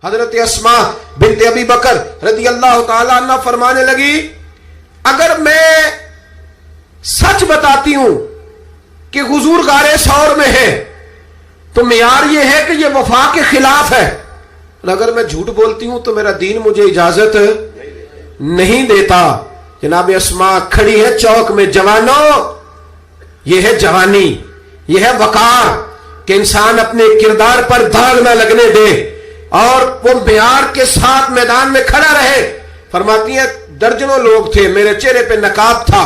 حضرت اسما بنت ابی بکر رضی اللہ تعالی عنہ فرمانے لگی اگر میں سچ بتاتی ہوں کہ حضور غار ثور میں ہے تو معیار یہ ہے کہ یہ وفا کے خلاف ہے، اور اگر میں جھوٹ بولتی ہوں تو میرا دین مجھے اجازت نہیں دیتا۔ جناب اسما کھڑی ہے چوک میں، جوانوں یہ ہے جوانی، یہ ہے وقار کہ انسان اپنے کردار پر داغ نہ لگنے دے اور وہ معیار کے ساتھ میدان میں کھڑا رہے۔ فرماتی ہیں درجنوں لوگ تھے، میرے چہرے پہ نقاب تھا۔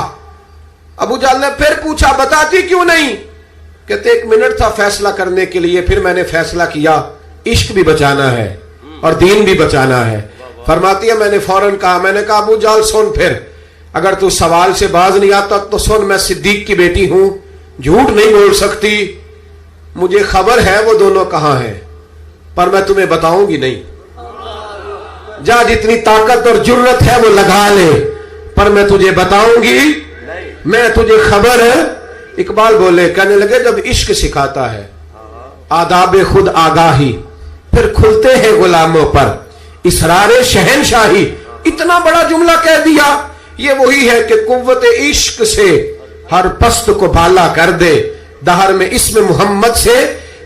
ابو جہل نے پھر پوچھا بتاتی کیوں نہیں؟ کہتے 1 منٹ تھا فیصلہ کرنے کے لیے، پھر میں نے فیصلہ کیا عشق بھی بچانا ہے اور دین بھی بچانا ہے۔ فرماتی ہے میں نے فوراً کہا، میں نے کہا ابو جہل سن، پھر اگر تو سوال سے باز نہیں آتا تو سن، میں صدیق کی بیٹی ہوں، جھوٹ نہیں بول سکتی، مجھے خبر ہے وہ دونوں کہاں ہیں، پر میں تمہیں بتاؤں گی نہیں۔ جا جتنی طاقت اور جرت ہے وہ لگا لے، پر میں تجھے بتاؤں گی میں تجھے خبر ہے۔ اقبال بولے، کہنے لگے جب عشق سکھاتا ہے آداب خود آگاہی، پھر کھلتے ہیں غلاموں پر اسرار شہنشاہی۔ اتنا بڑا جملہ کہہ دیا، یہ وہی ہے کہ قوت عشق سے ہر پست کو بالا کر دے، دہر میں اسم محمد سے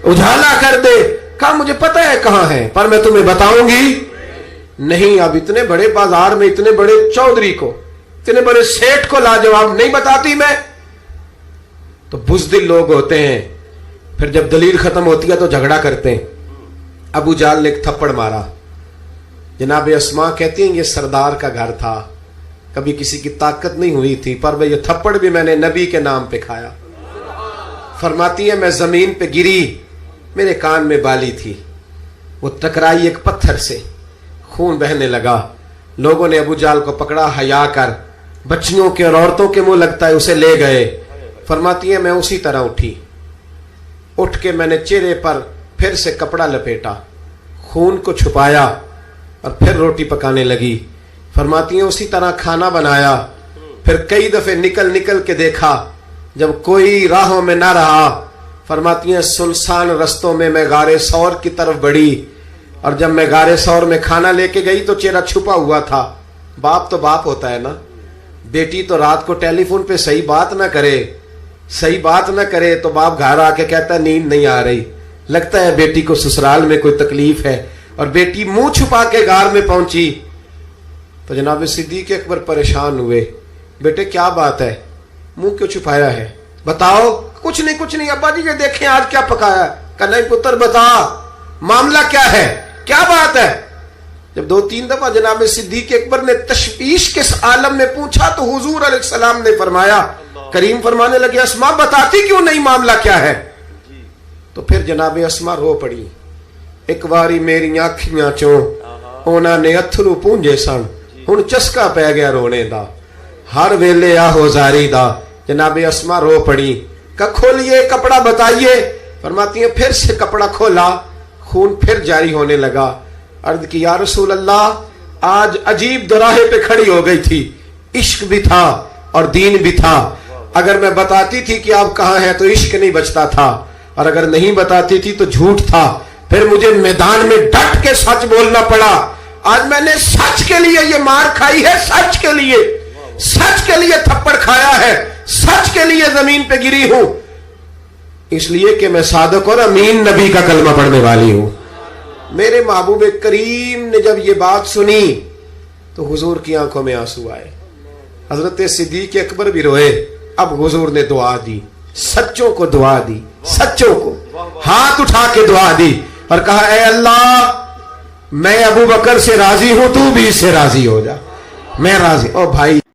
اجالا کر دے۔ کہا مجھے پتہ ہے کہاں ہے، پر میں تمہیں بتاؤں گی نہیں۔ اب اتنے بڑے بازار میں اتنے بڑے چودھری کو، اتنے بڑے سیٹ کو لاجواب نہیں بتاتی میں؟ تو بزدل لوگ ہوتے ہیں، پھر جب دلیل ختم ہوتی ہے تو جھگڑا کرتے ہیں۔ ابو جہل نے ایک تھپڑ مارا۔ جناب اسما کہتی ہیں یہ سردار کا گھر تھا، کبھی کسی کی طاقت نہیں ہوئی تھی، پر یہ تھپڑ بھی میں نے نبی کے نام پہ کھایا۔ فرماتی ہے میں زمین پہ گری، میرے کان میں بالی تھی، وہ ٹکرائی ایک پتھر سے، خون بہنے لگا۔ لوگوں نے ابو جہل کو پکڑا، حیا کر، بچیوں کے اور عورتوں کے منہ لگتا ہے اسے لے گئے۔ فرماتی ہے میں اسی طرح اٹھی، اٹھ کے میں نے چہرے پر پھر سے کپڑا لپیٹا، خون کو چھپایا اور پھر روٹی پکانے لگی۔ فرماتی ہیں اسی طرح کھانا بنایا، پھر کئی دفعے نکل کے دیکھا، جب کوئی راہوں میں نہ رہا، فرماتی ہیں سنسان رستوں میں میں غار ثور کی طرف بڑھی، اور جب میں غار ثور میں کھانا لے کے گئی تو چہرہ چھپا ہوا تھا۔ باپ تو باپ ہوتا ہے نا، بیٹی تو رات کو ٹیلی فون پہ صحیح بات نہ کرے تو باپ گھر آ کے کہتا ہے نیند نہیں آ رہی، لگتا ہے بیٹی کو سسرال میں کوئی تکلیف ہے، اور بیٹی منہ چھپا کے غار میں پہنچی تو جناب صدیق اکبر پریشان ہوئے، بیٹے کیا بات ہے، منہ کیوں چھپایا ہے، بتاؤ۔ کچھ نہیں ابا جی یہ دیکھیں آج کیا پکایا۔ کہ نہیں پتر بتا معاملہ کیا ہے، کیا بات ہے۔ جب 2-3 دفعہ جناب صدیق اکبر نے تشویش کے عالم میں پوچھا تو حضور علیہ السلام نے فرمایا، کریم فرمانے لگے اسما بتاتی کیوں نہیں، معاملہ کیا ہے؟ تو پھر جناب اسما رو پڑی، ایک واری میری آنکھیاں چوں اونا نے اتھرو پونجے سن، ہن چسکا پہ گیا رونے دا، ہر ویلے آہو زاری دا۔ جناب اسما رو پڑی، کہ کھولیے کپڑا بتائیے۔ فرماتی ہیں پھر سے کپڑا کھولا، خون پھر جاری ہونے لگا۔ عرض کی یا رسول اللہ آج عجیب دراہے پہ کھڑی ہو گئی تھی، عشق بھی تھا اور دین بھی تھا۔ اگر میں بتاتی تھی کہ آپ کہاں ہیں تو عشق نہیں بچتا تھا، اور اگر نہیں بتاتی تھی تو جھوٹ تھا، پھر مجھے میدان میں ڈٹ کے سچ بولنا پڑا۔ آج میں نے سچ کے لیے یہ مار کھائی ہے، سچ کے لیے تھپڑ کھایا ہے، سچ کے لیے زمین پہ گری ہوں، اس لیے کہ میں صادق اور امین نبی کا کلمہ پڑھنے والی ہوں۔ میرے محبوب کریم نے جب یہ بات سنی تو حضور کی آنکھوں میں آنسو آئے، حضرت صدیق اکبر بھی روئے۔ اب حضور نے دعا دی، سچوں کو دعا دی، سچوں کو ہاتھ اٹھا کے دعا دی اور کہا اے اللہ میں ابو بکر سے راضی ہوں، تو بھی اس سے راضی ہو جا، میں راضی۔ او بھائی